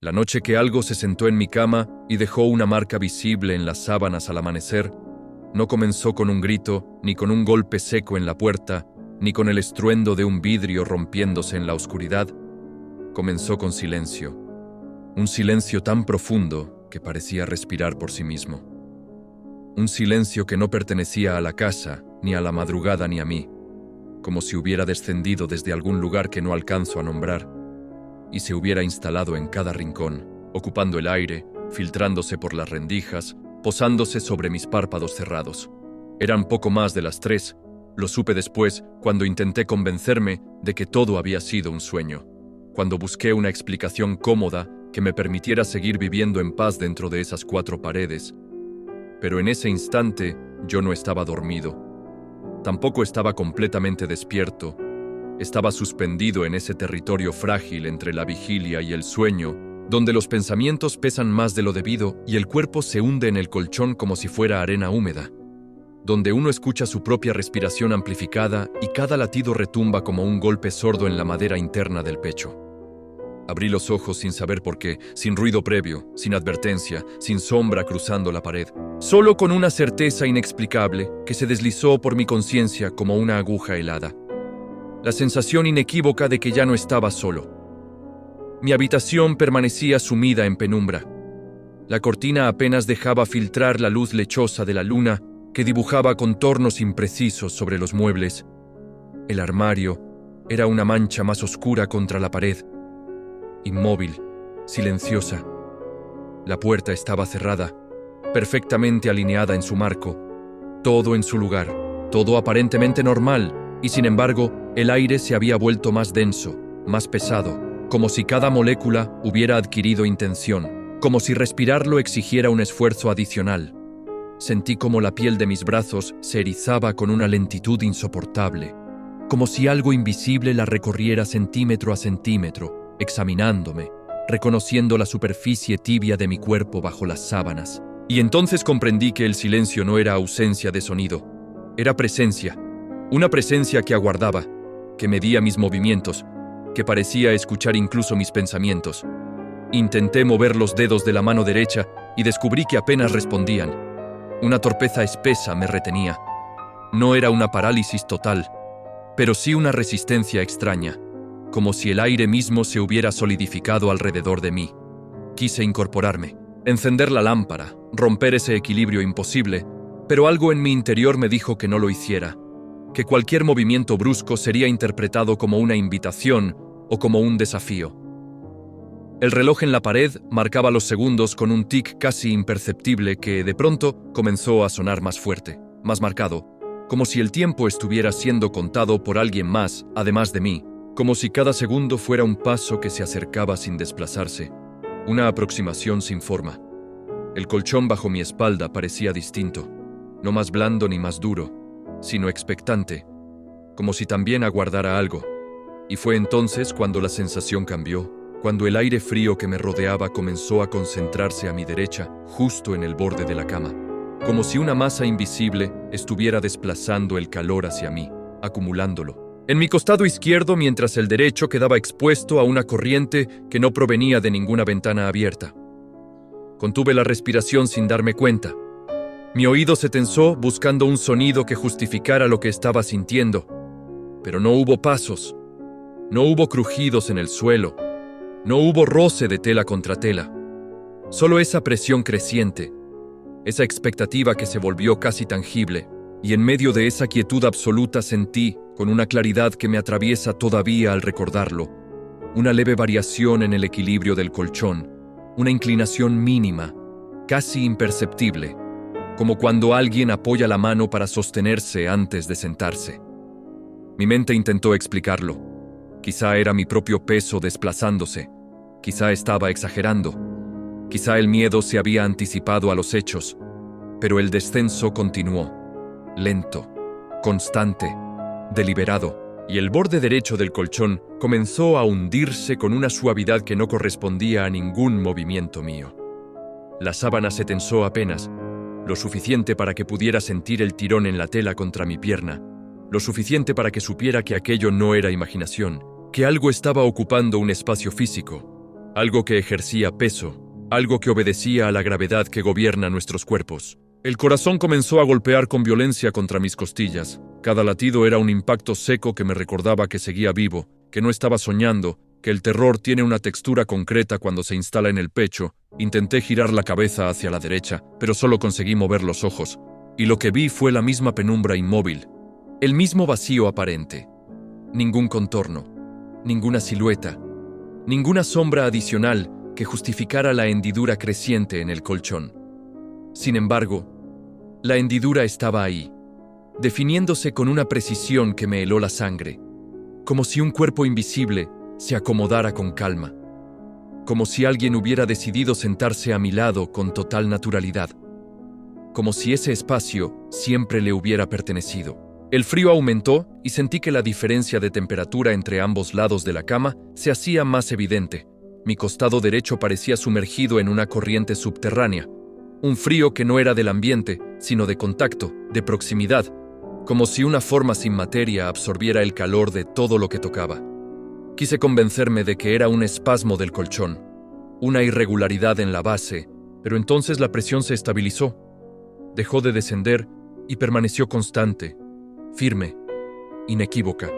La noche que algo se sentó en mi cama y dejó una marca visible en las sábanas al amanecer, no comenzó con un grito, ni con un golpe seco en la puerta, ni con el estruendo de un vidrio rompiéndose en la oscuridad. Comenzó con silencio. Un silencio tan profundo que parecía respirar por sí mismo. Un silencio que no pertenecía a la casa, ni a la madrugada, ni a mí, como si hubiera descendido desde algún lugar que no alcanzo a nombrar, y se hubiera instalado en cada rincón, ocupando el aire, filtrándose por las rendijas, posándose sobre mis párpados cerrados. Eran poco más de las 3, lo supe después cuando intenté convencerme de que todo había sido un sueño, cuando busqué una explicación cómoda que me permitiera seguir viviendo en paz dentro de esas 4 paredes. Pero en ese instante yo no estaba dormido. Tampoco estaba completamente despierto. Estaba suspendido en ese territorio frágil entre la vigilia y el sueño, donde los pensamientos pesan más de lo debido y el cuerpo se hunde en el colchón como si fuera arena húmeda, donde uno escucha su propia respiración amplificada y cada latido retumba como un golpe sordo en la madera interna del pecho. Abrí los ojos sin saber por qué, sin ruido previo, sin advertencia, sin sombra cruzando la pared, solo con una certeza inexplicable que se deslizó por mi conciencia como una aguja helada. La sensación inequívoca de que ya no estaba solo. Mi habitación permanecía sumida en penumbra. La cortina apenas dejaba filtrar la luz lechosa de la luna que dibujaba contornos imprecisos sobre los muebles. El armario era una mancha más oscura contra la pared, inmóvil, silenciosa. La puerta estaba cerrada, perfectamente alineada en su marco, todo en su lugar, todo aparentemente normal, y sin embargo, el aire se había vuelto más denso, más pesado, como si cada molécula hubiera adquirido intención, como si respirarlo exigiera un esfuerzo adicional. Sentí como la piel de mis brazos se erizaba con una lentitud insoportable, como si algo invisible la recorriera centímetro a centímetro, examinándome, reconociendo la superficie tibia de mi cuerpo bajo las sábanas. Y entonces comprendí que el silencio no era ausencia de sonido, era presencia, una presencia que aguardaba, que medía mis movimientos, que parecía escuchar incluso mis pensamientos. Intenté mover los dedos de la mano derecha y descubrí que apenas respondían. Una torpeza espesa me retenía. No era una parálisis total, pero sí una resistencia extraña, como si el aire mismo se hubiera solidificado alrededor de mí. Quise incorporarme, encender la lámpara, romper ese equilibrio imposible, pero algo en mi interior me dijo que no lo hiciera, que cualquier movimiento brusco sería interpretado como una invitación o como un desafío. El reloj en la pared marcaba los segundos con un tic casi imperceptible que, de pronto, comenzó a sonar más fuerte, más marcado, como si el tiempo estuviera siendo contado por alguien más, además de mí, como si cada segundo fuera un paso que se acercaba sin desplazarse, una aproximación sin forma. El colchón bajo mi espalda parecía distinto, no más blando ni más duro, sino expectante, como si también aguardara algo. Y fue entonces cuando la sensación cambió, cuando el aire frío que me rodeaba comenzó a concentrarse a mi derecha, justo en el borde de la cama, como si una masa invisible estuviera desplazando el calor hacia mí, acumulándolo. En mi costado izquierdo, mientras el derecho quedaba expuesto a una corriente que no provenía de ninguna ventana abierta. Contuve la respiración sin darme cuenta. Mi oído se tensó buscando un sonido que justificara lo que estaba sintiendo, pero no hubo pasos, no hubo crujidos en el suelo, no hubo roce de tela contra tela, solo esa presión creciente, esa expectativa que se volvió casi tangible, y en medio de esa quietud absoluta sentí, con una claridad que me atraviesa todavía al recordarlo, una leve variación en el equilibrio del colchón, una inclinación mínima, casi imperceptible, como cuando alguien apoya la mano para sostenerse antes de sentarse. Mi mente intentó explicarlo. Quizá era mi propio peso desplazándose, quizá estaba exagerando, quizá el miedo se había anticipado a los hechos, pero el descenso continuó, lento, constante, deliberado, y el borde derecho del colchón comenzó a hundirse con una suavidad que no correspondía a ningún movimiento mío. La sábana se tensó apenas, lo suficiente para que pudiera sentir el tirón en la tela contra mi pierna, lo suficiente para que supiera que aquello no era imaginación, que algo estaba ocupando un espacio físico, algo que ejercía peso, algo que obedecía a la gravedad que gobierna nuestros cuerpos. El corazón comenzó a golpear con violencia contra mis costillas. Cada latido era un impacto seco que me recordaba que seguía vivo, que no estaba soñando, que el terror tiene una textura concreta cuando se instala en el pecho. Intenté girar la cabeza hacia la derecha, pero solo conseguí mover los ojos, y lo que vi fue la misma penumbra inmóvil, el mismo vacío aparente. Ningún contorno, ninguna silueta, ninguna sombra adicional que justificara la hendidura creciente en el colchón. Sin embargo, la hendidura estaba ahí, definiéndose con una precisión que me heló la sangre, como si un cuerpo invisible se acomodara con calma, como si alguien hubiera decidido sentarse a mi lado con total naturalidad, como si ese espacio siempre le hubiera pertenecido. El frío aumentó y sentí que la diferencia de temperatura entre ambos lados de la cama se hacía más evidente. Mi costado derecho parecía sumergido en una corriente subterránea, un frío que no era del ambiente, sino de contacto, de proximidad, como si una forma sin materia absorbiera el calor de todo lo que tocaba. Quise convencerme de que era un espasmo del colchón, una irregularidad en la base, pero entonces la presión se estabilizó, dejó de descender y permaneció constante, firme, inequívoca,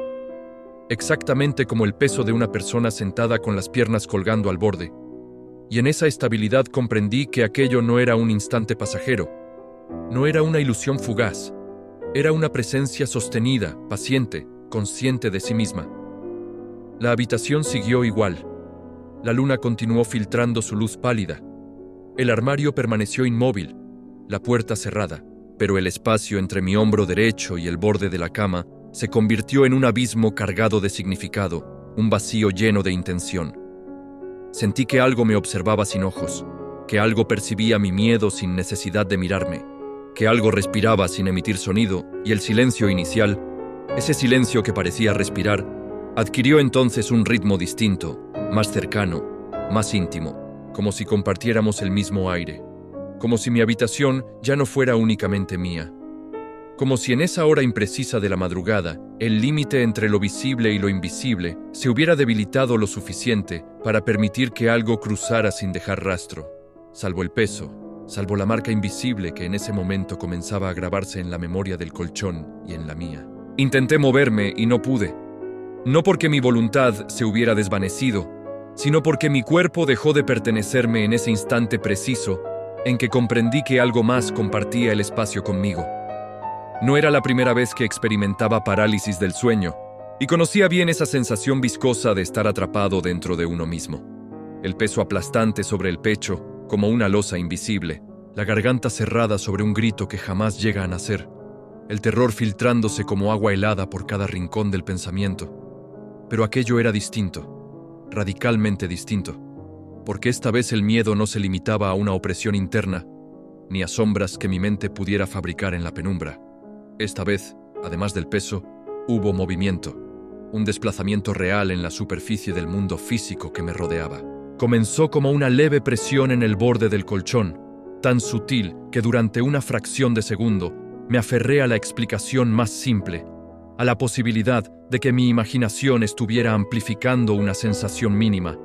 exactamente como el peso de una persona sentada con las piernas colgando al borde. Y en esa estabilidad comprendí que aquello no era un instante pasajero, no era una ilusión fugaz, era una presencia sostenida, paciente, consciente de sí misma. La habitación siguió igual. La luna continuó filtrando su luz pálida. El armario permaneció inmóvil, la puerta cerrada, pero el espacio entre mi hombro derecho y el borde de la cama se convirtió en un abismo cargado de significado, un vacío lleno de intención. Sentí que algo me observaba sin ojos, que algo percibía mi miedo sin necesidad de mirarme, que algo respiraba sin emitir sonido, y el silencio inicial, ese silencio que parecía respirar, adquirió entonces un ritmo distinto, más cercano, más íntimo, como si compartiéramos el mismo aire, como si mi habitación ya no fuera únicamente mía, como si en esa hora imprecisa de la madrugada, el límite entre lo visible y lo invisible se hubiera debilitado lo suficiente para permitir que algo cruzara sin dejar rastro, salvo el peso, salvo la marca invisible que en ese momento comenzaba a grabarse en la memoria del colchón y en la mía. Intenté moverme y no pude, no porque mi voluntad se hubiera desvanecido, sino porque mi cuerpo dejó de pertenecerme en ese instante preciso en que comprendí que algo más compartía el espacio conmigo. No era la primera vez que experimentaba parálisis del sueño, y conocía bien esa sensación viscosa de estar atrapado dentro de uno mismo. El peso aplastante sobre el pecho, como una losa invisible, la garganta cerrada sobre un grito que jamás llega a nacer, el terror filtrándose como agua helada por cada rincón del pensamiento. Pero aquello era distinto, radicalmente distinto, porque esta vez el miedo no se limitaba a una opresión interna, ni a sombras que mi mente pudiera fabricar en la penumbra. Esta vez, además del peso, hubo movimiento, un desplazamiento real en la superficie del mundo físico que me rodeaba. Comenzó como una leve presión en el borde del colchón, tan sutil que durante una fracción de segundo me aferré a la explicación más simple, a la posibilidad de que mi imaginación estuviera amplificando una sensación mínima,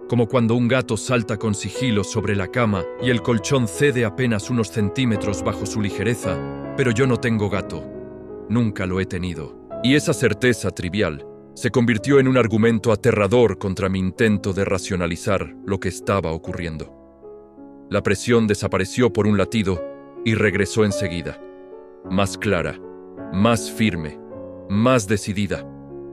como cuando un gato salta con sigilo sobre la cama y el colchón cede apenas unos centímetros bajo su ligereza, pero yo no tengo gato, nunca lo he tenido. Y esa certeza trivial se convirtió en un argumento aterrador contra mi intento de racionalizar lo que estaba ocurriendo. La presión desapareció por un latido y regresó enseguida, más clara, más firme, más decidida,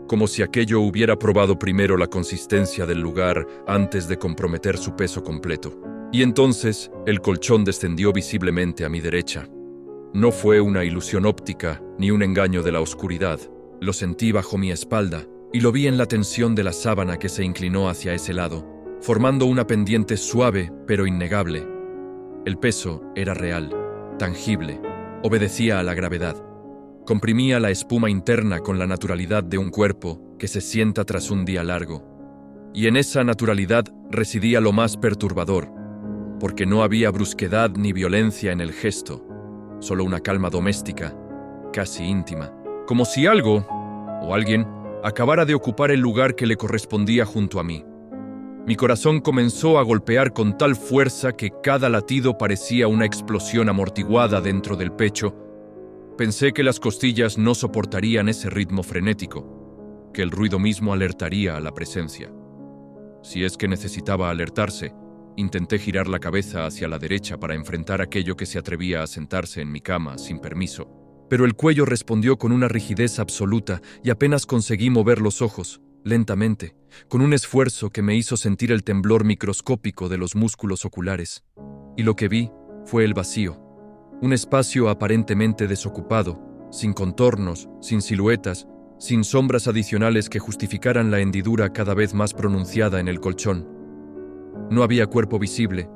como si aquello hubiera probado primero la consistencia del lugar antes de comprometer su peso completo. Y entonces el colchón descendió visiblemente a mi derecha. No fue una ilusión óptica ni un engaño de la oscuridad. Lo sentí bajo mi espalda y lo vi en la tensión de la sábana que se inclinó hacia ese lado, formando una pendiente suave pero innegable. El peso era real, tangible, obedecía a la gravedad. Comprimía la espuma interna con la naturalidad de un cuerpo que se sienta tras un día largo. Y en esa naturalidad residía lo más perturbador, porque no había brusquedad ni violencia en el gesto, solo una calma doméstica, casi íntima, como si algo, o alguien, acabara de ocupar el lugar que le correspondía junto a mí. Mi corazón comenzó a golpear con tal fuerza que cada latido parecía una explosión amortiguada dentro del pecho. Pensé que las costillas no soportarían ese ritmo frenético, que el ruido mismo alertaría a la presencia. Si es que necesitaba alertarse, intenté girar la cabeza hacia la derecha para enfrentar aquello que se atrevía a sentarse en mi cama sin permiso. Pero el cuello respondió con una rigidez absoluta y apenas conseguí mover los ojos, lentamente, con un esfuerzo que me hizo sentir el temblor microscópico de los músculos oculares. Y lo que vi fue el vacío, un espacio aparentemente desocupado, sin contornos, sin siluetas, sin sombras adicionales que justificaran la hendidura cada vez más pronunciada en el colchón. No había cuerpo visible,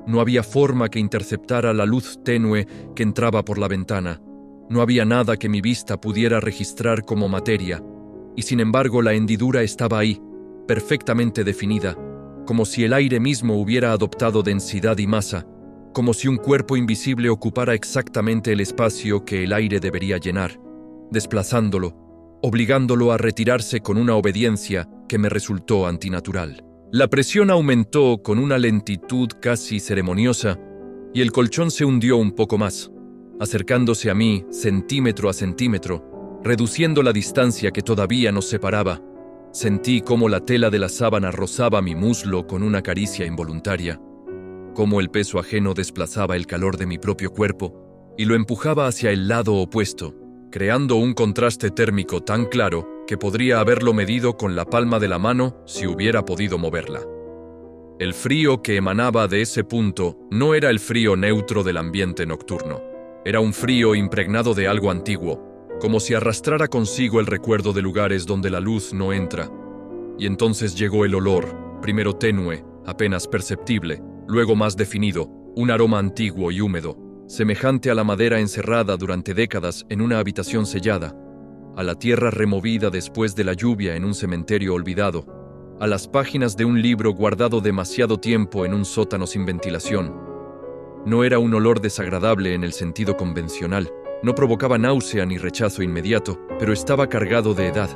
no había forma que interceptara la luz tenue que entraba por la ventana, no había nada que mi vista pudiera registrar como materia, y sin embargo la hendidura estaba ahí, perfectamente definida, como si el aire mismo hubiera adoptado densidad y masa, como si un cuerpo invisible ocupara exactamente el espacio que el aire debería llenar, desplazándolo, obligándolo a retirarse con una obediencia que me resultó antinatural. La presión aumentó con una lentitud casi ceremoniosa y el colchón se hundió un poco más, acercándose a mí centímetro a centímetro, reduciendo la distancia que todavía nos separaba. Sentí cómo la tela de la sábana rozaba mi muslo con una caricia involuntaria, cómo el peso ajeno desplazaba el calor de mi propio cuerpo y lo empujaba hacia el lado opuesto, creando un contraste térmico tan claro que podría haberlo medido con la palma de la mano si hubiera podido moverla. El frío que emanaba de ese punto no era el frío neutro del ambiente nocturno. Era un frío impregnado de algo antiguo, como si arrastrara consigo el recuerdo de lugares donde la luz no entra. Y entonces llegó el olor, primero tenue, apenas perceptible, luego más definido, un aroma antiguo y húmedo, semejante a la madera encerrada durante décadas en una habitación sellada, a la tierra removida después de la lluvia en un cementerio olvidado, a las páginas de un libro guardado demasiado tiempo en un sótano sin ventilación. No era un olor desagradable en el sentido convencional, no provocaba náusea ni rechazo inmediato, pero estaba cargado de edad,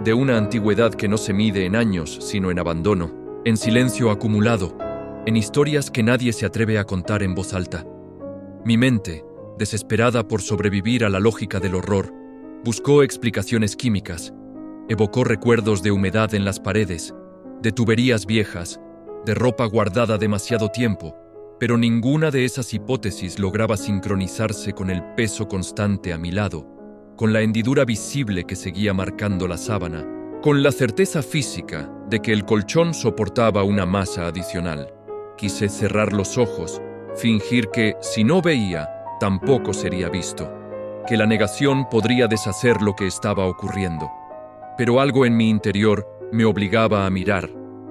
de una antigüedad que no se mide en años, sino en abandono, en silencio acumulado, en historias que nadie se atreve a contar en voz alta. Mi mente, desesperada por sobrevivir a la lógica del horror, buscó explicaciones químicas, evocó recuerdos de humedad en las paredes, de tuberías viejas, de ropa guardada demasiado tiempo, pero ninguna de esas hipótesis lograba sincronizarse con el peso constante a mi lado, con la hendidura visible que seguía marcando la sábana, con la certeza física de que el colchón soportaba una masa adicional. Quise cerrar los ojos, fingir que, si no veía, tampoco sería visto, que la negación podría deshacer lo que estaba ocurriendo. Pero algo en mi interior me obligaba a mirar,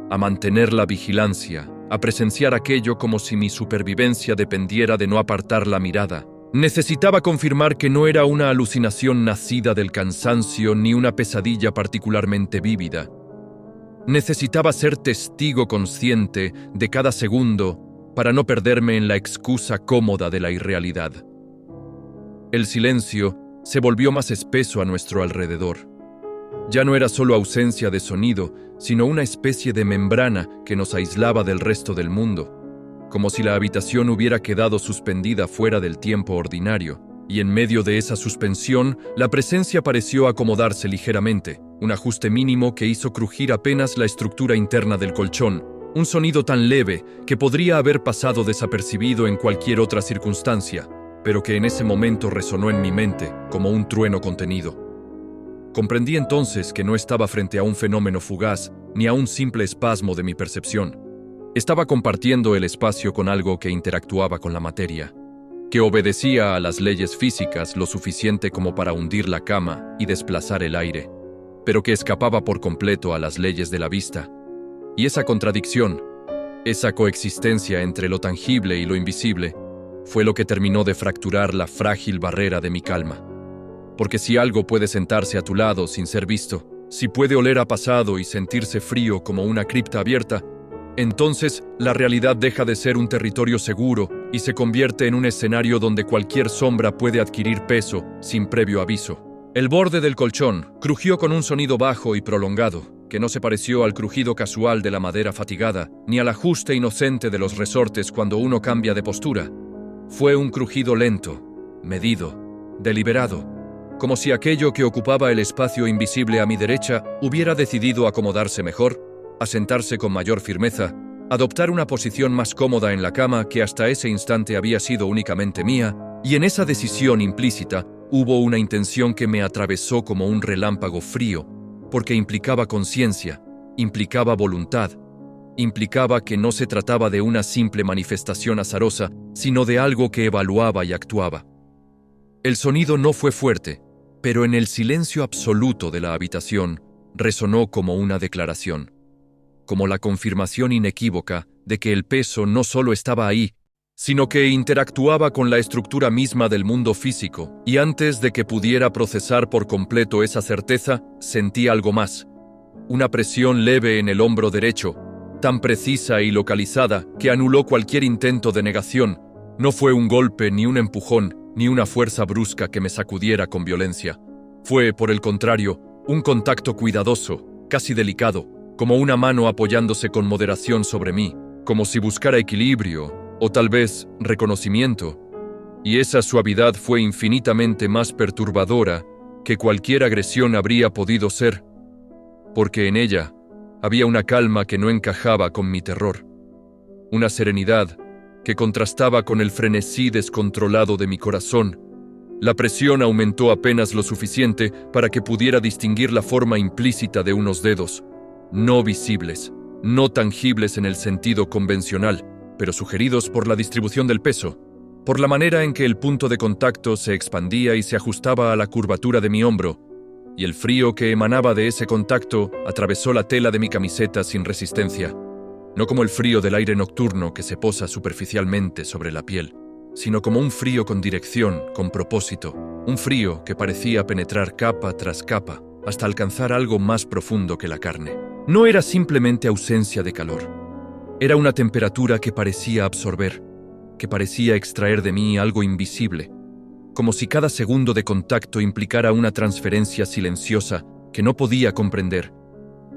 a mantener la vigilancia, a presenciar aquello como si mi supervivencia dependiera de no apartar la mirada. Necesitaba confirmar que no era una alucinación nacida del cansancio ni una pesadilla particularmente vívida. Necesitaba ser testigo consciente de cada segundo para no perderme en la excusa cómoda de la irrealidad. El silencio se volvió más espeso a nuestro alrededor. Ya no era solo ausencia de sonido, sino una especie de membrana que nos aislaba del resto del mundo, como si la habitación hubiera quedado suspendida fuera del tiempo ordinario, y en medio de esa suspensión, la presencia pareció acomodarse ligeramente, un ajuste mínimo que hizo crujir apenas la estructura interna del colchón, un sonido tan leve que podría haber pasado desapercibido en cualquier otra circunstancia, pero que en ese momento resonó en mi mente como un trueno contenido. Comprendí entonces que no estaba frente a un fenómeno fugaz ni a un simple espasmo de mi percepción. Estaba compartiendo el espacio con algo que interactuaba con la materia, que obedecía a las leyes físicas lo suficiente como para hundir la cama y desplazar el aire, pero que escapaba por completo a las leyes de la vista. Y esa contradicción, esa coexistencia entre lo tangible y lo invisible, fue lo que terminó de fracturar la frágil barrera de mi calma. Porque si algo puede sentarse a tu lado sin ser visto, si puede oler a pasado y sentirse frío como una cripta abierta, entonces la realidad deja de ser un territorio seguro y se convierte en un escenario donde cualquier sombra puede adquirir peso sin previo aviso. El borde del colchón crujió con un sonido bajo y prolongado, que no se pareció al crujido casual de la madera fatigada, ni al ajuste inocente de los resortes cuando uno cambia de postura. Fue un crujido lento, medido, deliberado, como si aquello que ocupaba el espacio invisible a mi derecha hubiera decidido acomodarse mejor, asentarse con mayor firmeza, adoptar una posición más cómoda en la cama que hasta ese instante había sido únicamente mía, y en esa decisión implícita hubo una intención que me atravesó como un relámpago frío, porque implicaba conciencia, implicaba voluntad, implicaba que no se trataba de una simple manifestación azarosa, sino de algo que evaluaba y actuaba. El sonido no fue fuerte, pero en el silencio absoluto de la habitación resonó como una declaración, como la confirmación inequívoca de que el peso no solo estaba ahí, sino que interactuaba con la estructura misma del mundo físico, y antes de que pudiera procesar por completo esa certeza, sentí algo más, una presión leve en el hombro derecho, tan precisa y localizada que anuló cualquier intento de negación. No fue un golpe, ni un empujón, ni una fuerza brusca que me sacudiera con violencia. Fue, por el contrario, un contacto cuidadoso, casi delicado, como una mano apoyándose con moderación sobre mí, como si buscara equilibrio, o tal vez reconocimiento, y esa suavidad fue infinitamente más perturbadora que cualquier agresión habría podido ser, porque en ella había una calma que no encajaba con mi terror, una serenidad que contrastaba con el frenesí descontrolado de mi corazón. La presión aumentó apenas lo suficiente para que pudiera distinguir la forma implícita de unos dedos, no visibles, no tangibles en el sentido convencional, pero sugeridos por la distribución del peso, por la manera en que el punto de contacto se expandía y se ajustaba a la curvatura de mi hombro, y el frío que emanaba de ese contacto atravesó la tela de mi camiseta sin resistencia, no como el frío del aire nocturno que se posa superficialmente sobre la piel, sino como un frío con dirección, con propósito, un frío que parecía penetrar capa tras capa hasta alcanzar algo más profundo que la carne. No era simplemente ausencia de calor. Era una temperatura que parecía absorber, que parecía extraer de mí algo invisible, como si cada segundo de contacto implicara una transferencia silenciosa que no podía comprender.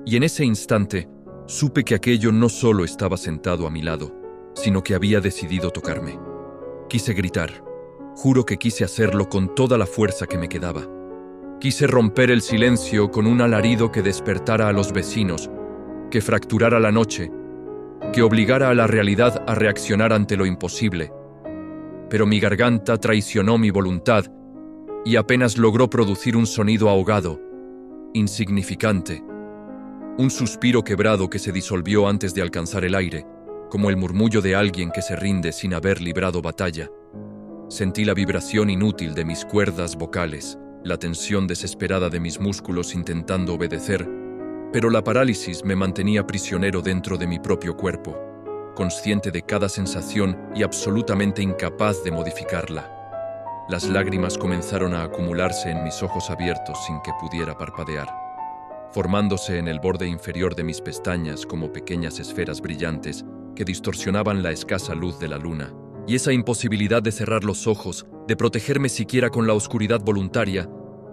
Y en ese instante, supe que aquello no solo estaba sentado a mi lado, sino que había decidido tocarme. Quise gritar. Juro que quise hacerlo con toda la fuerza que me quedaba. Quise romper el silencio con un alarido que despertara a los vecinos, que fracturara la noche, que obligara a la realidad a reaccionar ante lo imposible. Pero mi garganta traicionó mi voluntad y apenas logró producir un sonido ahogado, insignificante, un suspiro quebrado que se disolvió antes de alcanzar el aire, como el murmullo de alguien que se rinde sin haber librado batalla. Sentí la vibración inútil de mis cuerdas vocales, la tensión desesperada de mis músculos intentando obedecer, pero la parálisis me mantenía prisionero dentro de mi propio cuerpo, consciente de cada sensación y absolutamente incapaz de modificarla. Las lágrimas comenzaron a acumularse en mis ojos abiertos sin que pudiera parpadear, formándose en el borde inferior de mis pestañas como pequeñas esferas brillantes que distorsionaban la escasa luz de la luna. Y esa imposibilidad de cerrar los ojos, de protegerme siquiera con la oscuridad voluntaria,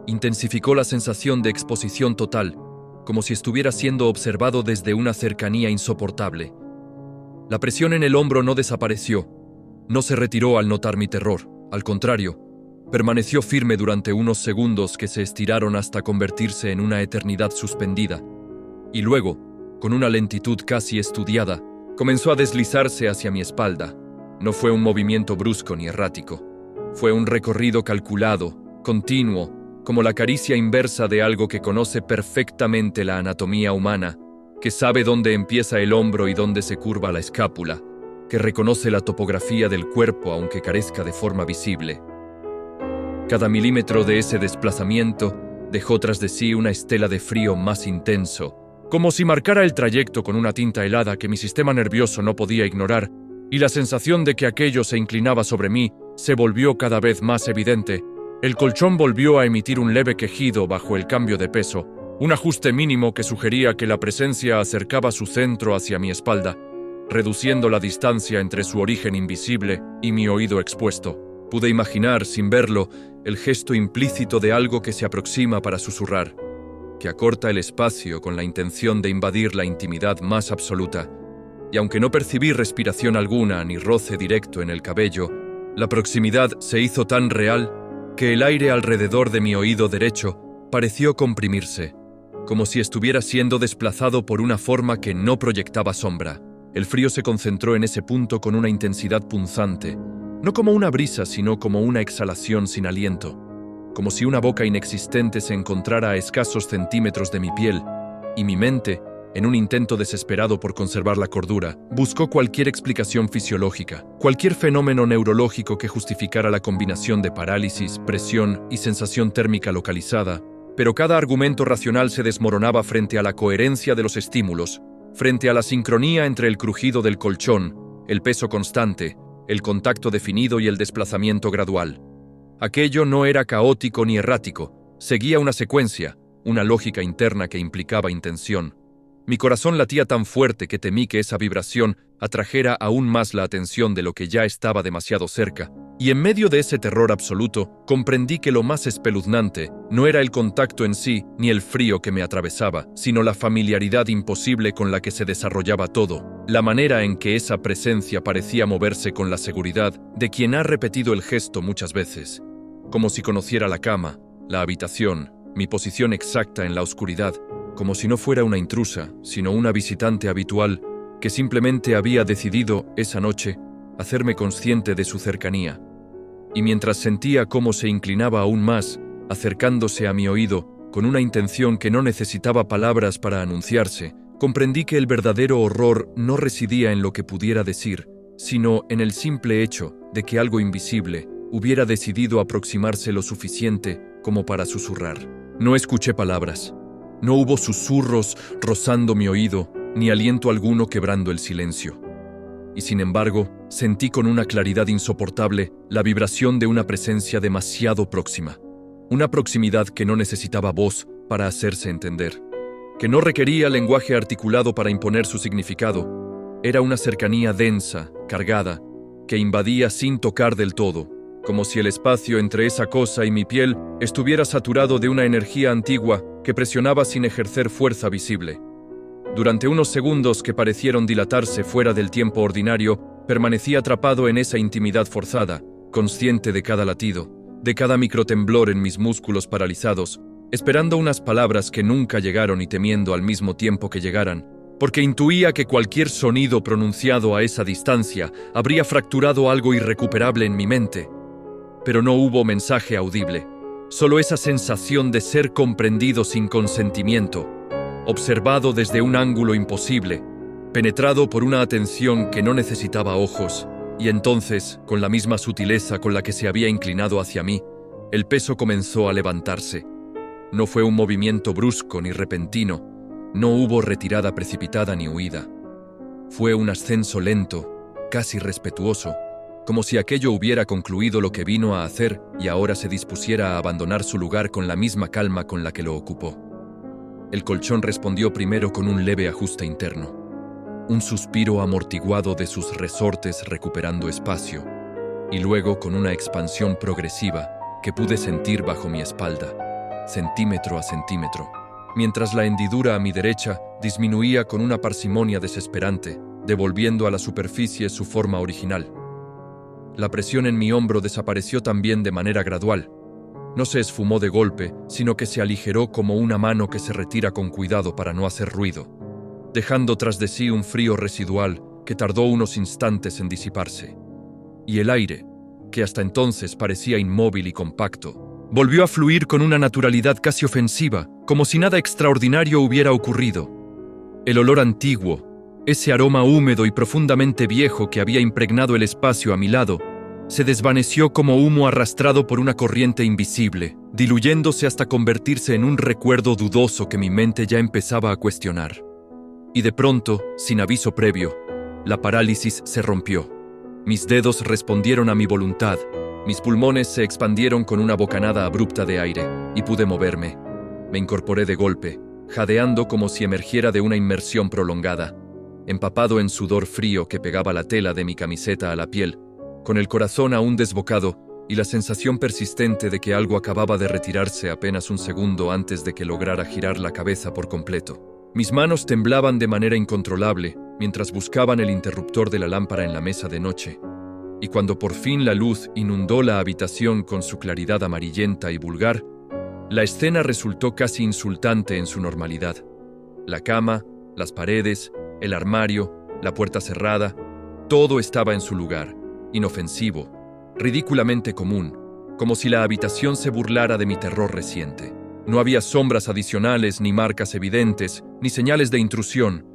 intensificó la sensación de exposición total, como si estuviera siendo observado desde una cercanía insoportable. La presión en el hombro no desapareció, no se retiró al notar mi terror, al contrario, permaneció firme durante unos segundos que se estiraron hasta convertirse en una eternidad suspendida, y luego, con una lentitud casi estudiada, comenzó a deslizarse hacia mi espalda. No fue un movimiento brusco ni errático, fue un recorrido calculado, continuo, como la caricia inversa de algo que conoce perfectamente la anatomía humana, que sabe dónde empieza el hombro y dónde se curva la escápula, que reconoce la topografía del cuerpo aunque carezca de forma visible. Cada milímetro de ese desplazamiento dejó tras de sí una estela de frío más intenso, como si marcara el trayecto con una tinta helada que mi sistema nervioso no podía ignorar, y la sensación de que aquello se inclinaba sobre mí se volvió cada vez más evidente. El colchón volvió a emitir un leve quejido bajo el cambio de peso, un ajuste mínimo que sugería que la presencia acercaba su centro hacia mi espalda, reduciendo la distancia entre su origen invisible y mi oído expuesto. Pude imaginar, sin verlo, el gesto implícito de algo que se aproxima para susurrar. que acorta el espacio con la intención de invadir la intimidad más absoluta, y aunque no percibí respiración alguna ni roce directo en el cabello, la proximidad se hizo tan real que el aire alrededor de mi oído derecho pareció comprimirse, como si estuviera siendo desplazado por una forma que no proyectaba sombra. El frío se concentró en ese punto con una intensidad punzante, no como una brisa, sino como una exhalación sin aliento, como si una boca inexistente se encontrara a escasos centímetros de mi piel, y mi mente, en un intento desesperado por conservar la cordura, buscó cualquier explicación fisiológica, cualquier fenómeno neurológico que justificara la combinación de parálisis, presión y sensación térmica localizada, pero cada argumento racional se desmoronaba frente a la coherencia de los estímulos, frente a la sincronía entre el crujido del colchón, el peso constante, el contacto definido y el desplazamiento gradual. Aquello no era caótico ni errático, seguía una secuencia, una lógica interna que implicaba intención. Mi corazón latía tan fuerte que temí que esa vibración atrajera aún más la atención de lo que ya estaba demasiado cerca, y en medio de ese terror absoluto, comprendí que lo más espeluznante no era el contacto en sí ni el frío que me atravesaba, sino la familiaridad imposible con la que se desarrollaba todo, la manera en que esa presencia parecía moverse con la seguridad de quien ha repetido el gesto muchas veces, como si conociera la cama, la habitación, mi posición exacta en la oscuridad, como si no fuera una intrusa, sino una visitante habitual que simplemente había decidido, esa noche, hacerme consciente de su cercanía. Y mientras sentía cómo se inclinaba aún más, acercándose a mi oído, con una intención que no necesitaba palabras para anunciarse, comprendí que el verdadero horror no residía en lo que pudiera decir, sino en el simple hecho de que algo invisible hubiera decidido aproximarse lo suficiente como para susurrar. No escuché palabras. No hubo susurros rozando mi oído, ni aliento alguno quebrando el silencio. Y sin embargo, sentí con una claridad insoportable la vibración de una presencia demasiado próxima. Una proximidad que no necesitaba voz para hacerse entender, que no requería lenguaje articulado para imponer su significado. Era una cercanía densa, cargada, que invadía sin tocar del todo, como si el espacio entre esa cosa y mi piel estuviera saturado de una energía antigua que presionaba sin ejercer fuerza visible. Durante unos segundos que parecieron dilatarse fuera del tiempo ordinario, permanecí atrapado en esa intimidad forzada, consciente de cada latido, de cada microtemblor en mis músculos paralizados, esperando unas palabras que nunca llegaron y temiendo al mismo tiempo que llegaran, porque intuía que cualquier sonido pronunciado a esa distancia habría fracturado algo irrecuperable en mi mente. Pero no hubo mensaje audible, solo esa sensación de ser comprendido sin consentimiento, observado desde un ángulo imposible, penetrado por una atención que no necesitaba ojos, y entonces, con la misma sutileza con la que se había inclinado hacia mí, el peso comenzó a levantarse. No fue un movimiento brusco ni repentino, no hubo retirada precipitada ni huida. Fue un ascenso lento, casi respetuoso, como si aquello hubiera concluido lo que vino a hacer y ahora se dispusiera a abandonar su lugar con la misma calma con la que lo ocupó. El colchón respondió primero con un leve ajuste interno, un suspiro amortiguado de sus resortes recuperando espacio, y luego con una expansión progresiva que pude sentir bajo mi espalda, centímetro a centímetro, mientras la hendidura a mi derecha disminuía con una parsimonia desesperante, devolviendo a la superficie su forma original. La presión en mi hombro desapareció también de manera gradual. No se esfumó de golpe, sino que se aligeró como una mano que se retira con cuidado para no hacer ruido, dejando tras de sí un frío residual que tardó unos instantes en disiparse. Y el aire, que hasta entonces parecía inmóvil y compacto, volvió a fluir con una naturalidad casi ofensiva, como si nada extraordinario hubiera ocurrido. El olor antiguo, ese aroma húmedo y profundamente viejo que había impregnado el espacio a mi lado, se desvaneció como humo arrastrado por una corriente invisible, diluyéndose hasta convertirse en un recuerdo dudoso que mi mente ya empezaba a cuestionar. Y de pronto, sin aviso previo, la parálisis se rompió. Mis dedos respondieron a mi voluntad, mis pulmones se expandieron con una bocanada abrupta de aire, y pude moverme. Me incorporé de golpe, jadeando como si emergiera de una inmersión prolongada, empapado en sudor frío que pegaba la tela de mi camiseta a la piel, con el corazón aún desbocado y la sensación persistente de que algo acababa de retirarse apenas un segundo antes de que lograra girar la cabeza por completo. Mis manos temblaban de manera incontrolable mientras buscaban el interruptor de la lámpara en la mesa de noche, y cuando por fin la luz inundó la habitación con su claridad amarillenta y vulgar, la escena resultó casi insultante en su normalidad. La cama, las paredes, el armario, la puerta cerrada, todo estaba en su lugar, inofensivo, ridículamente común, como si la habitación se burlara de mi terror reciente. No había sombras adicionales, ni marcas evidentes, ni señales de intrusión,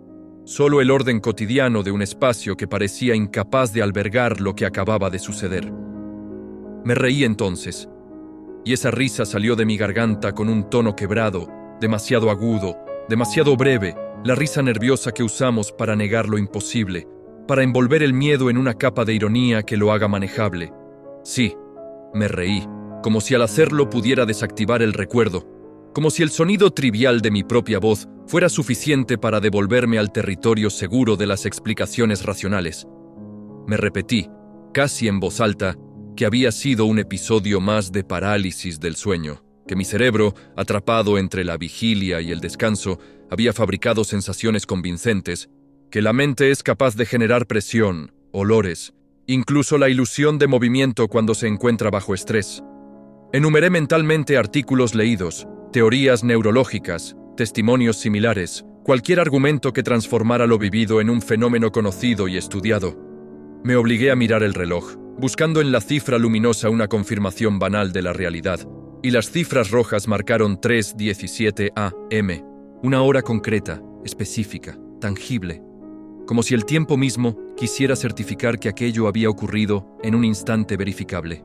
solo el orden cotidiano de un espacio que parecía incapaz de albergar lo que acababa de suceder. Me reí entonces, y esa risa salió de mi garganta con un tono quebrado, demasiado agudo, demasiado breve, la risa nerviosa que usamos para negar lo imposible, para envolver el miedo en una capa de ironía que lo haga manejable. Sí, me reí, como si al hacerlo pudiera desactivar el recuerdo, como si el sonido trivial de mi propia voz fuera suficiente para devolverme al territorio seguro de las explicaciones racionales. Me repetí, casi en voz alta, que había sido un episodio más de parálisis del sueño, que mi cerebro, atrapado entre la vigilia y el descanso, había fabricado sensaciones convincentes, que la mente es capaz de generar presión, olores, incluso la ilusión de movimiento cuando se encuentra bajo estrés. Enumeré mentalmente artículos leídos, teorías neurológicas, testimonios similares, cualquier argumento que transformara lo vivido en un fenómeno conocido y estudiado. Me obligué a mirar el reloj, buscando en la cifra luminosa una confirmación banal de la realidad, y las cifras rojas marcaron 3:17 AM, una hora concreta, específica, tangible, como si el tiempo mismo quisiera certificar que aquello había ocurrido en un instante verificable.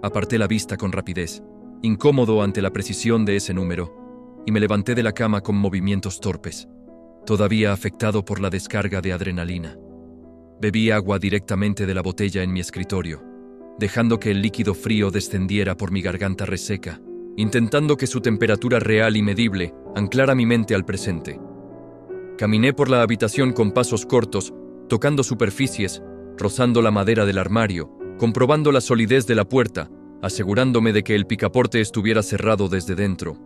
Aparté la vista con rapidez, incómodo ante la precisión de ese número, y me levanté de la cama con movimientos torpes, todavía afectado por la descarga de adrenalina. Bebí agua directamente de la botella en mi escritorio, dejando que el líquido frío descendiera por mi garganta reseca, intentando que su temperatura real y medible anclara mi mente al presente. Caminé por la habitación con pasos cortos, tocando superficies, rozando la madera del armario, comprobando la solidez de la puerta, asegurándome de que el picaporte estuviera cerrado desde dentro.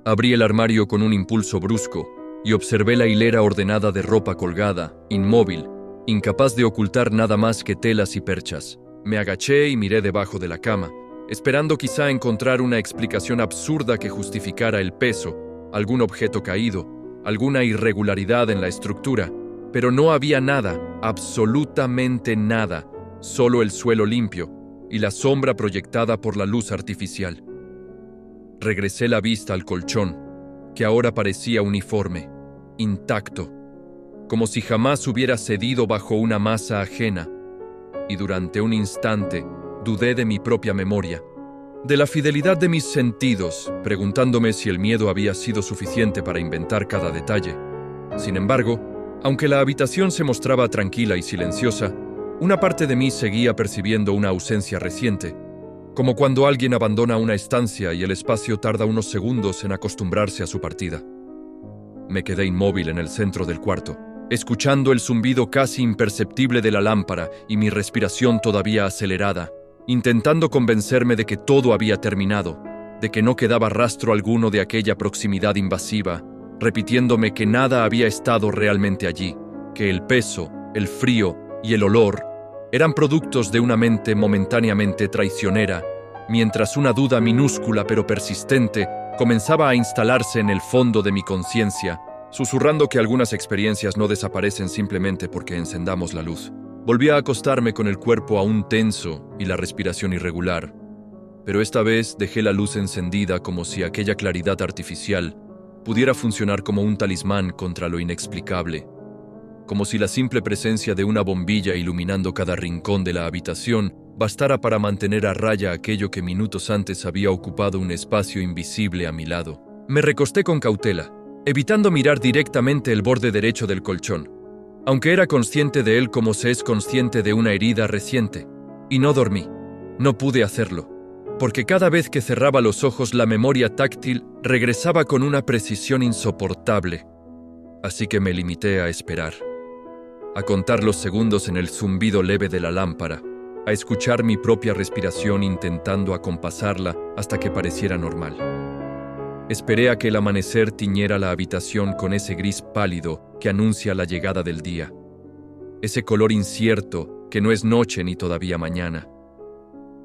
Abrí el armario con un impulso brusco y observé la hilera ordenada de ropa colgada, inmóvil, incapaz de ocultar nada más que telas y perchas. Me agaché y miré debajo de la cama, esperando quizá encontrar una explicación absurda que justificara el peso, algún objeto caído, alguna irregularidad en la estructura, pero no había nada, absolutamente nada, solo el suelo limpio y la sombra proyectada por la luz artificial. Regresé la vista al colchón, que ahora parecía uniforme, intacto, como si jamás hubiera cedido bajo una masa ajena, y durante un instante dudé de mi propia memoria, de la fidelidad de mis sentidos, preguntándome si el miedo había sido suficiente para inventar cada detalle. Sin embargo, aunque la habitación se mostraba tranquila y silenciosa, una parte de mí seguía percibiendo una ausencia reciente, como cuando alguien abandona una estancia y el espacio tarda unos segundos en acostumbrarse a su partida. Me quedé inmóvil en el centro del cuarto, escuchando el zumbido casi imperceptible de la lámpara y mi respiración todavía acelerada, intentando convencerme de que todo había terminado, de que no quedaba rastro alguno de aquella proximidad invasiva, repitiéndome que nada había estado realmente allí, que el peso, el frío y el olor eran productos de una mente momentáneamente traicionera, mientras una duda minúscula pero persistente comenzaba a instalarse en el fondo de mi conciencia, susurrando que algunas experiencias no desaparecen simplemente porque encendamos la luz. Volví a acostarme con el cuerpo aún tenso y la respiración irregular, pero esta vez dejé la luz encendida como si aquella claridad artificial pudiera funcionar como un talismán contra lo inexplicable, como si la simple presencia de una bombilla iluminando cada rincón de la habitación bastara para mantener a raya aquello que minutos antes había ocupado un espacio invisible a mi lado. Me recosté con cautela, evitando mirar directamente el borde derecho del colchón, aunque era consciente de él como se es consciente de una herida reciente, y no dormí. No pude hacerlo, porque cada vez que cerraba los ojos la memoria táctil regresaba con una precisión insoportable, así que me limité a esperar, a contar los segundos en el zumbido leve de la lámpara, a escuchar mi propia respiración intentando acompasarla hasta que pareciera normal. Esperé a que el amanecer tiñera la habitación con ese gris pálido que anuncia la llegada del día. Ese color incierto que no es noche ni todavía mañana.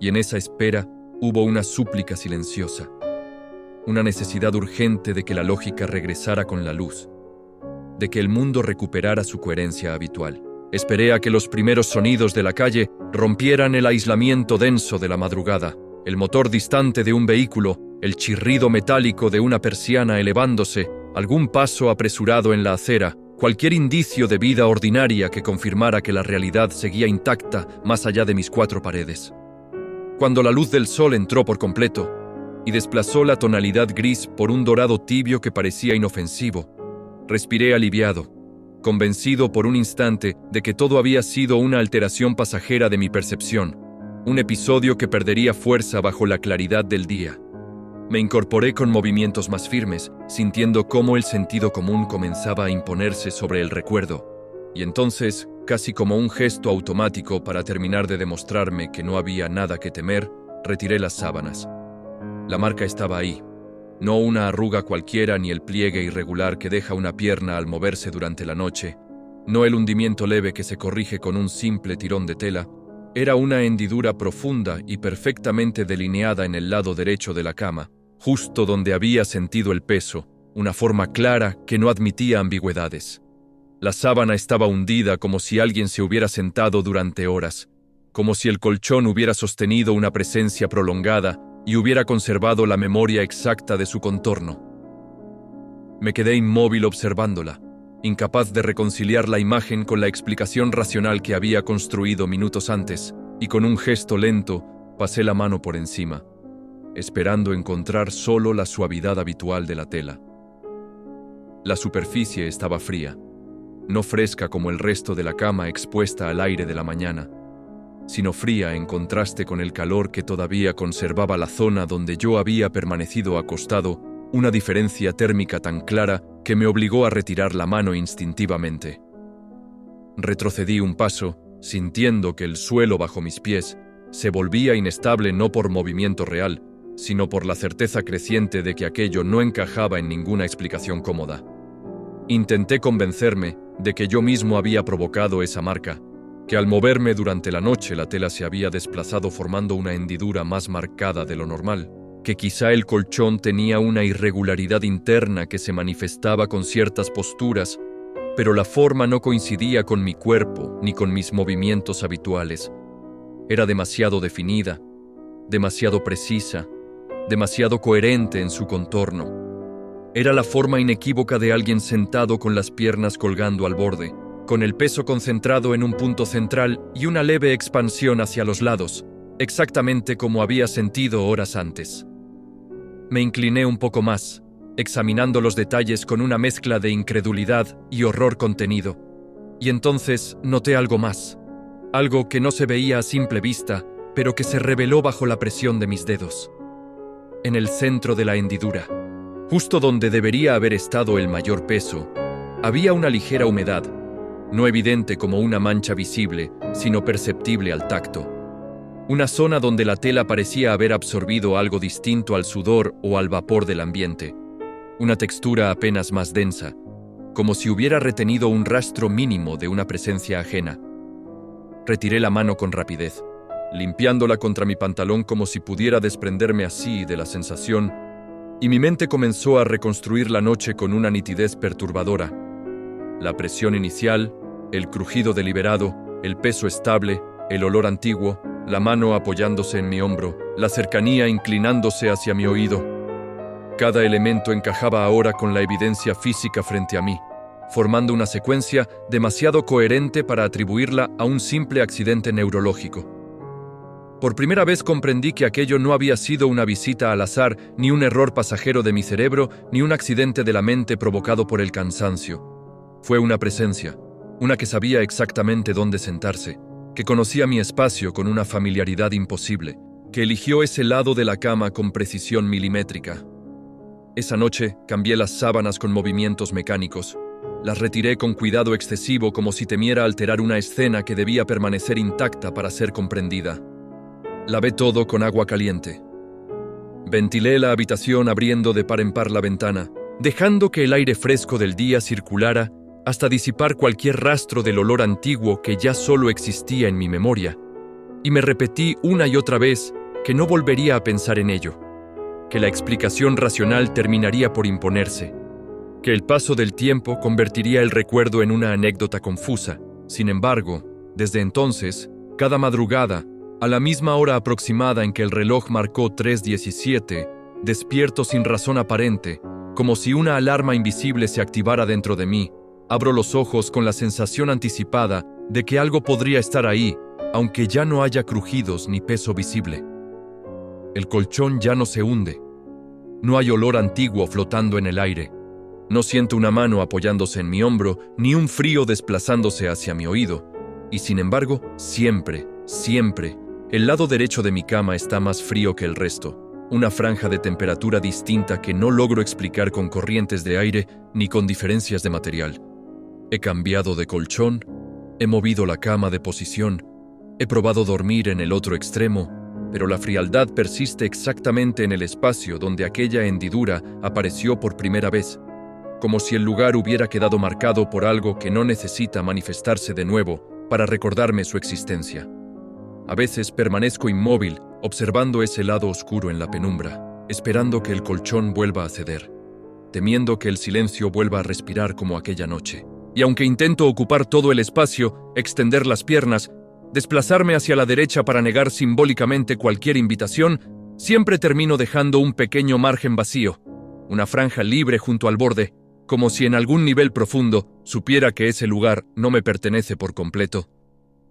Y en esa espera hubo una súplica silenciosa. Una necesidad urgente de que la lógica regresara con la luz. De que el mundo recuperara su coherencia habitual. Esperé a que los primeros sonidos de la calle rompieran el aislamiento denso de la madrugada. El motor distante de un vehículo, el chirrido metálico de una persiana elevándose, algún paso apresurado en la acera, cualquier indicio de vida ordinaria que confirmara que la realidad seguía intacta más allá de mis cuatro paredes. Cuando la luz del sol entró por completo y desplazó la tonalidad gris por un dorado tibio que parecía inofensivo, respiré aliviado, convencido por un instante de que todo había sido una alteración pasajera de mi percepción, un episodio que perdería fuerza bajo la claridad del día. Me incorporé con movimientos más firmes, sintiendo cómo el sentido común comenzaba a imponerse sobre el recuerdo, y entonces, casi como un gesto automático para terminar de demostrarme que no había nada que temer, retiré las sábanas. La marca estaba ahí, no una arruga cualquiera ni el pliegue irregular que deja una pierna al moverse durante la noche, no el hundimiento leve que se corrige con un simple tirón de tela. Era una hendidura profunda y perfectamente delineada en el lado derecho de la cama, justo donde había sentido el peso, una forma clara que no admitía ambigüedades. La sábana estaba hundida como si alguien se hubiera sentado durante horas, como si el colchón hubiera sostenido una presencia prolongada y hubiera conservado la memoria exacta de su contorno. Me quedé inmóvil observándola, incapaz de reconciliar la imagen con la explicación racional que había construido minutos antes, y con un gesto lento pasé la mano por encima, esperando encontrar solo la suavidad habitual de la tela. La superficie estaba fría, no fresca como el resto de la cama expuesta al aire de la mañana, sino fría en contraste con el calor que todavía conservaba la zona donde yo había permanecido acostado, una diferencia térmica tan clara que me obligó a retirar la mano instintivamente. Retrocedí un paso, sintiendo que el suelo bajo mis pies se volvía inestable no por movimiento real, sino por la certeza creciente de que aquello no encajaba en ninguna explicación cómoda. Intenté convencerme de que yo mismo había provocado esa marca, que al moverme durante la noche la tela se había desplazado formando una hendidura más marcada de lo normal, que quizá el colchón tenía una irregularidad interna que se manifestaba con ciertas posturas, pero la forma no coincidía con mi cuerpo ni con mis movimientos habituales. Era demasiado definida, demasiado precisa, demasiado coherente en su contorno. Era la forma inequívoca de alguien sentado con las piernas colgando al borde, con el peso concentrado en un punto central y una leve expansión hacia los lados, exactamente como había sentido horas antes. Me incliné un poco más, examinando los detalles con una mezcla de incredulidad y horror contenido. Y entonces noté algo más, algo que no se veía a simple vista, pero que se reveló bajo la presión de mis dedos. En el centro de la hendidura, justo donde debería haber estado el mayor peso, había una ligera humedad, no evidente como una mancha visible, sino perceptible al tacto. Una zona donde la tela parecía haber absorbido algo distinto al sudor o al vapor del ambiente. Una textura apenas más densa, como si hubiera retenido un rastro mínimo de una presencia ajena. Retiré la mano con rapidez, limpiándola contra mi pantalón como si pudiera desprenderme así de la sensación, y mi mente comenzó a reconstruir la noche con una nitidez perturbadora. La presión inicial, el crujido deliberado, el peso estable, el olor antiguo, la mano apoyándose en mi hombro, la cercanía inclinándose hacia mi oído. Cada elemento encajaba ahora con la evidencia física frente a mí, formando una secuencia demasiado coherente para atribuirla a un simple accidente neurológico. Por primera vez comprendí que aquello no había sido una visita al azar, ni un error pasajero de mi cerebro, ni un accidente de la mente provocado por el cansancio. Fue una presencia, una que sabía exactamente dónde sentarse, que conocía mi espacio con una familiaridad imposible, que eligió ese lado de la cama con precisión milimétrica. Esa noche cambié las sábanas con movimientos mecánicos, Las retiré con cuidado excesivo como si temiera alterar una escena que debía permanecer intacta para ser comprendida. Lavé todo con agua caliente. Ventilé la habitación abriendo de par en par la ventana, dejando que el aire fresco del día circulara hasta disipar cualquier rastro del olor antiguo que ya solo existía en mi memoria, y me repetí una y otra vez que no volvería a pensar en ello, que la explicación racional terminaría por imponerse, que el paso del tiempo convertiría el recuerdo en una anécdota confusa. Sin embargo, desde entonces, cada madrugada, a la misma hora aproximada en que el reloj marcó 3:17, despierto sin razón aparente, como si una alarma invisible se activara dentro de mí, abro los ojos con la sensación anticipada de que algo podría estar ahí, aunque ya no haya crujidos ni peso visible. El colchón ya no se hunde. No hay olor antiguo flotando en el aire. No siento una mano apoyándose en mi hombro, ni un frío desplazándose hacia mi oído. Y sin embargo, siempre, el lado derecho de mi cama está más frío que el resto. Una franja de temperatura distinta que no logro explicar con corrientes de aire ni con diferencias de material. He cambiado de colchón, he movido la cama de posición, he probado dormir en el otro extremo, pero la frialdad persiste exactamente en el espacio donde aquella hendidura apareció por primera vez, como si el lugar hubiera quedado marcado por algo que no necesita manifestarse de nuevo para recordarme su existencia. A veces permanezco inmóvil, observando ese lado oscuro en la penumbra, esperando que el colchón vuelva a ceder, temiendo que el silencio vuelva a respirar como aquella noche. Y aunque intento ocupar todo el espacio, extender las piernas, desplazarme hacia la derecha para negar simbólicamente cualquier invitación, siempre termino dejando un pequeño margen vacío, una franja libre junto al borde, como si en algún nivel profundo supiera que ese lugar no me pertenece por completo,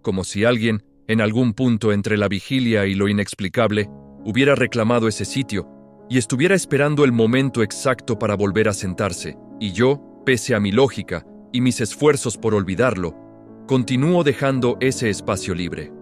como si alguien, en algún punto entre la vigilia y lo inexplicable, hubiera reclamado ese sitio y estuviera esperando el momento exacto para volver a sentarse, y yo, pese a mi lógica y mis esfuerzos por olvidarlo, continúo dejando ese espacio libre.